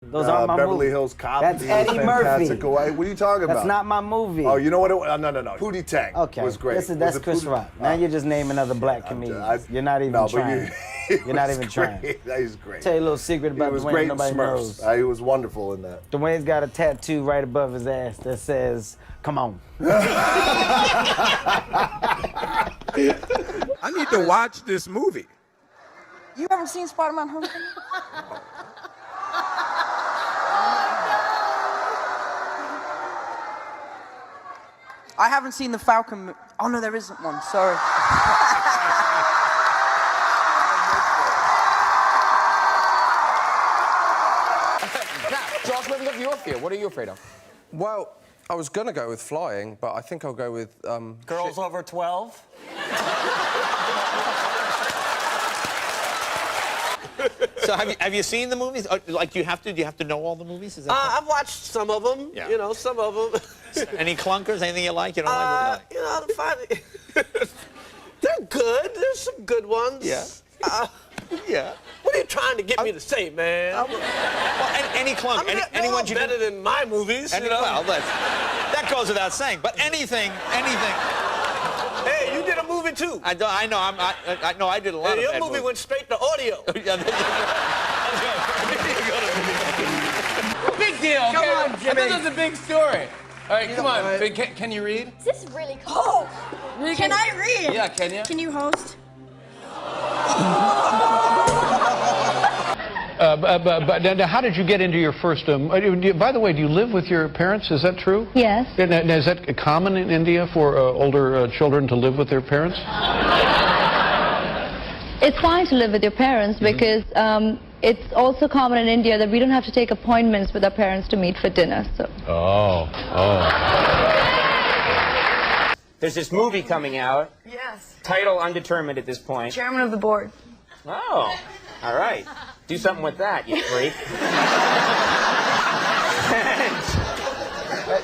Those aren't my Beverly movies. Hills Cop. That's He was Eddie fantastic. Murphy. What are you talking about? That's not my movie. Oh, you know what? No. Pootie Tang was great. That's Chris Rock. Now you're just naming other black comedians. You're not even trying. You're not even trying. He's great. Tell you a little secret about He was Dwayne great in nobody knows. Smurfs. He was wonderful in that. Dwayne's got a tattoo right above his ass that says, "Come on." I need to watch this movie. You haven't seen Spider-Man Homecoming? I haven't seen the Falcon. Oh no, there isn't one. Sorry. Josh, what have your fear? What are you afraid of? Well, I was gonna go with flying, but I think I'll go with girls over 12. So have you seen the movies? Like, do you have to know all the movies? Is that I've watched some of them. Yeah. You know, some of them. any clunkers? Anything you like? You don't like? You know, they're good. There's some good ones. Yeah. Yeah. What are you trying to get me to say, man? Well, any clunk, anyone you better than my movies. You know? Well, that goes without saying. But anything. Hey, you did a movie too. I know. I did a lot of your bad movie movies. went straight to audio. Big deal. Come on, Jimmy. This is a big story. All right, come on. Can you read? This is really cool. Can I read? Yeah, can you? Can you host? But how did you get into your first... by the way, do you live with your parents? Is that true? Yes. Now, is that common in India for older children to live with their parents? It's fine to live with your parents because it's also common in India that we don't have to take appointments with our parents to meet for dinner. So. Oh. There's this movie coming out. Yes. Title undetermined at this point. Chairman of the board. Oh, all right. Do something with that, you freak.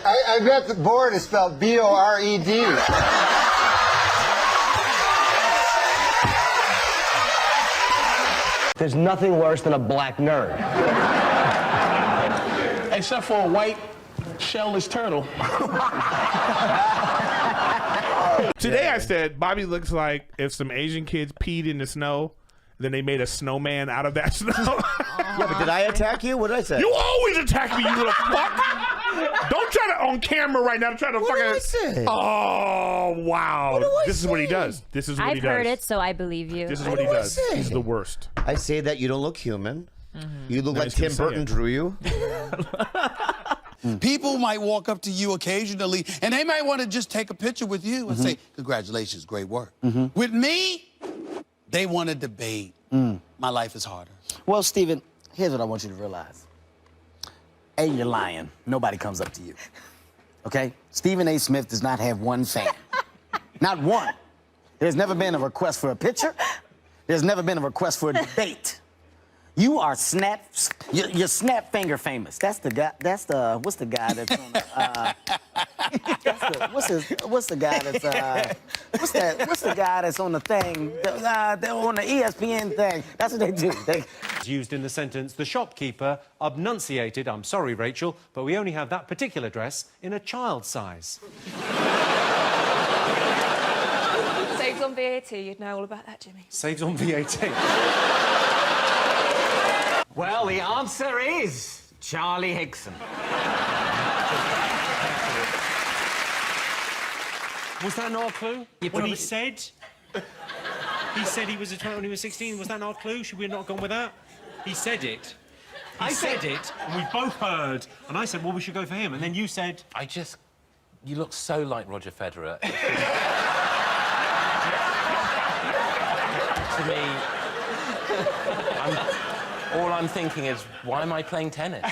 I bet the board is spelled B-O-R-E-D. There's nothing worse than a black nerd. Except for a white shellless turtle. Today I said Bobby looks like if some Asian kids peed in the snow, then they made a snowman out of that snow. Yeah, but did I attack you? What did I say? You always attack me, you little fuck. Don't try to on camera right now to try to What did I say? Oh wow! This is what he say? does. This is what he does. I've heard it, so I believe you. This is what he does. He's the worst. I say that you don't look human. You look Nice like Tim to see Burton it. drew you. People might walk up to you occasionally, and they might want to just take a picture with you and say, congratulations, great work. With me, they want to debate. My life is harder. Well, Stephen, here's what I want you to realize. A, you're lying. Nobody comes up to you. Okay? Stephen A. Smith does not have one fan. Not one. There's never been a request for a picture. There's never been a request for a debate. You are you're snap finger famous. That's the guy. What's the guy that's on what's the guy that's what's the guy that's on the thing? They're on the ESPN thing. That's what they do. Used in the sentence, the shopkeeper obnunciated, I'm sorry, Rachel, but we only have that particular dress in a child size. Saves on VAT, you'd know all about that, Jimmy. Saves on VAT. Well, the answer is Charlie Hickson. Was that not a clue? What he said? He said he was a 20 when he was 16. Was that not a clue? Should we have not gone with that? He said it. He said it, and we both heard. And I said, well, we should go for him. And then you said... You look so like Roger Federer. To me, all I'm thinking is, why am I playing tennis?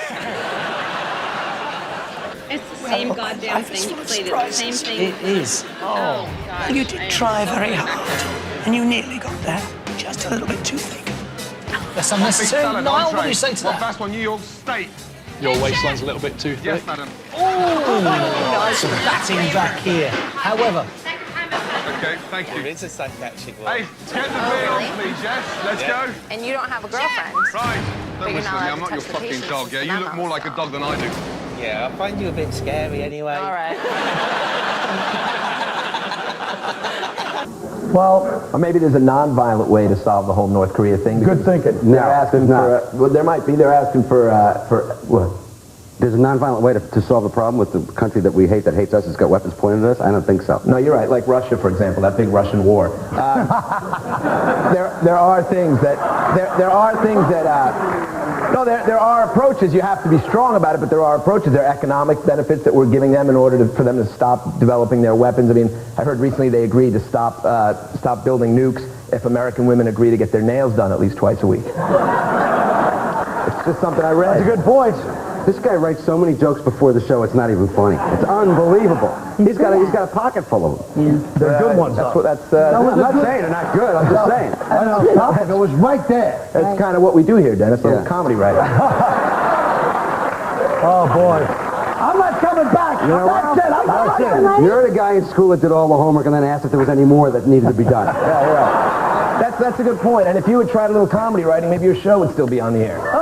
It's the same goddamn thing. It's the same thing. It is. Oh, God. You did try very hard, and you nearly got there. Just a little bit too thick. That's unnecessary. Niall, what do you say to that? That's for New York State. Your waistline's a little bit too thick. Yes, madam. Oh, nice batting back here. However, Okay, thank you. There is a psychiatric one. Hey, get the beer on, please, Jess. Let's go. And you don't have a girlfriend. Right. Don't listen to me. I'm not your fucking dog, yeah? You look more like a dog than I do. Yeah, I find you a bit scary anyway. All right. Well, or maybe there's a non-violent way to solve the whole North Korea thing. Good thinking. They're asking for. Well, there might be. They're asking for what? There's a non-violent way to solve the problem with the country that we hate, that hates us, has got weapons pointed at us? I don't think so. No, you're right. Like Russia, for example, that big Russian war. There are things that there are approaches. You have to be strong about it, but there are approaches. There are economic benefits that we're giving them in order for them to stop developing their weapons. I mean, I heard recently they agreed to stop building nukes if American women agree to get their nails done at least twice a week. It's just something I read. That's a good point. This guy writes so many jokes before the show, it's not even funny. It's unbelievable. He's got a pocket full of them. Yeah. They're good ones. I'm not saying they're not good. I'm just saying. I know. It was right there. That's kind of what we do here, Dennis. A little comedy writing. Oh boy. I'm not coming back. You know what? That's it. You're the guy in school that did all the homework and then asked if there was any more that needed to be done. Yeah, you're right. That's a good point. And if you had tried a little comedy writing, maybe your show would still be on the air.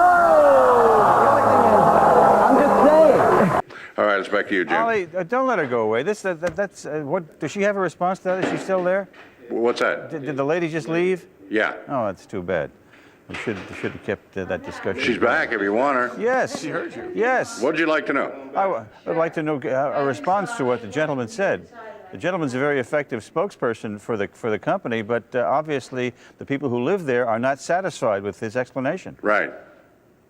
All right, it's back to you, Jim. Ollie, don't let her go away. That's what. Does she have a response to that? Is she still there? What's that? Did the lady just leave? Yeah. Oh, that's too bad. We should have kept that discussion. She's back if you want her. Yes. She heard you. Yes. What'd you like to know? I would like to know a response to what the gentleman said. The gentleman's a very effective spokesperson for the company, but obviously the people who live there are not satisfied with his explanation. Right.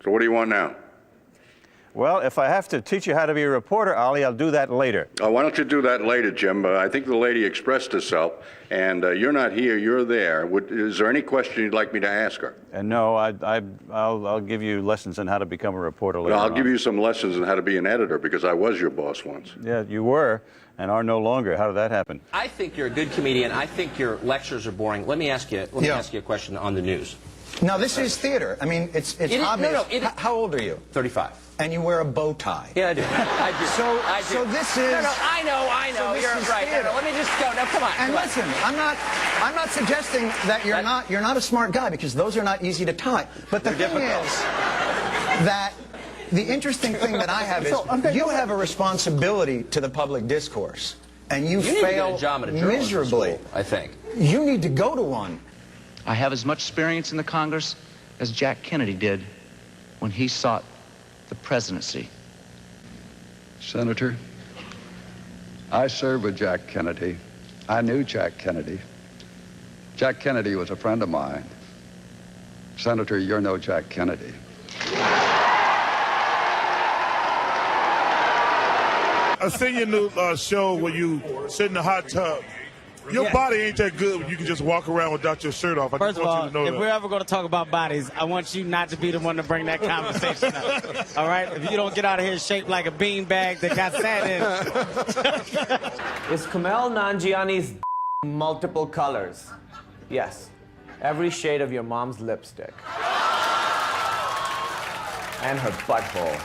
So what do you want now? Well, if I have to teach you how to be a reporter, Ollie, I'll do that later. Why don't you do that later, Jim? I think the lady expressed herself, and you're not here, you're there. Is there any question you'd like me to ask her? No, I'll give you lessons on how to become a reporter later I'll give you some lessons on how to be an editor, because I was your boss once. Yeah, you were, and are no longer. How did that happen? I think you're a good comedian. I think your lectures are boring. Let me ask you a question on the news. No, this is theater. I mean, it's obvious. How old are you? 35. And you wear a bow tie. Yeah, I do. I do. So this is. No, I know. So You're right. No, let me just go. No, come on. And listen, I'm not suggesting that you're not a smart guy, because those are not easy to tie. But the thing is that the interesting thing that I have is you have a responsibility to the public discourse, and you fail need to get a job at a journalism miserably. School, I think. You need to go to one. I have as much experience in the Congress as Jack Kennedy did when he sought the presidency. Senator, I served with Jack Kennedy. I knew Jack Kennedy. Jack Kennedy was a friend of mine. Senator, you're no Jack Kennedy. I've seen your new show where you sit in the hot tub. Your body ain't that good when you can just walk around without your shirt off. First of all, if we're ever going to talk about bodies, I want you not to be the one to bring that conversation up. All right? If you don't get out of here shaped like a beanbag that got sat in. Is Kumail Nanjiani's multiple colors? Yes. Every shade of your mom's lipstick. And her butthole.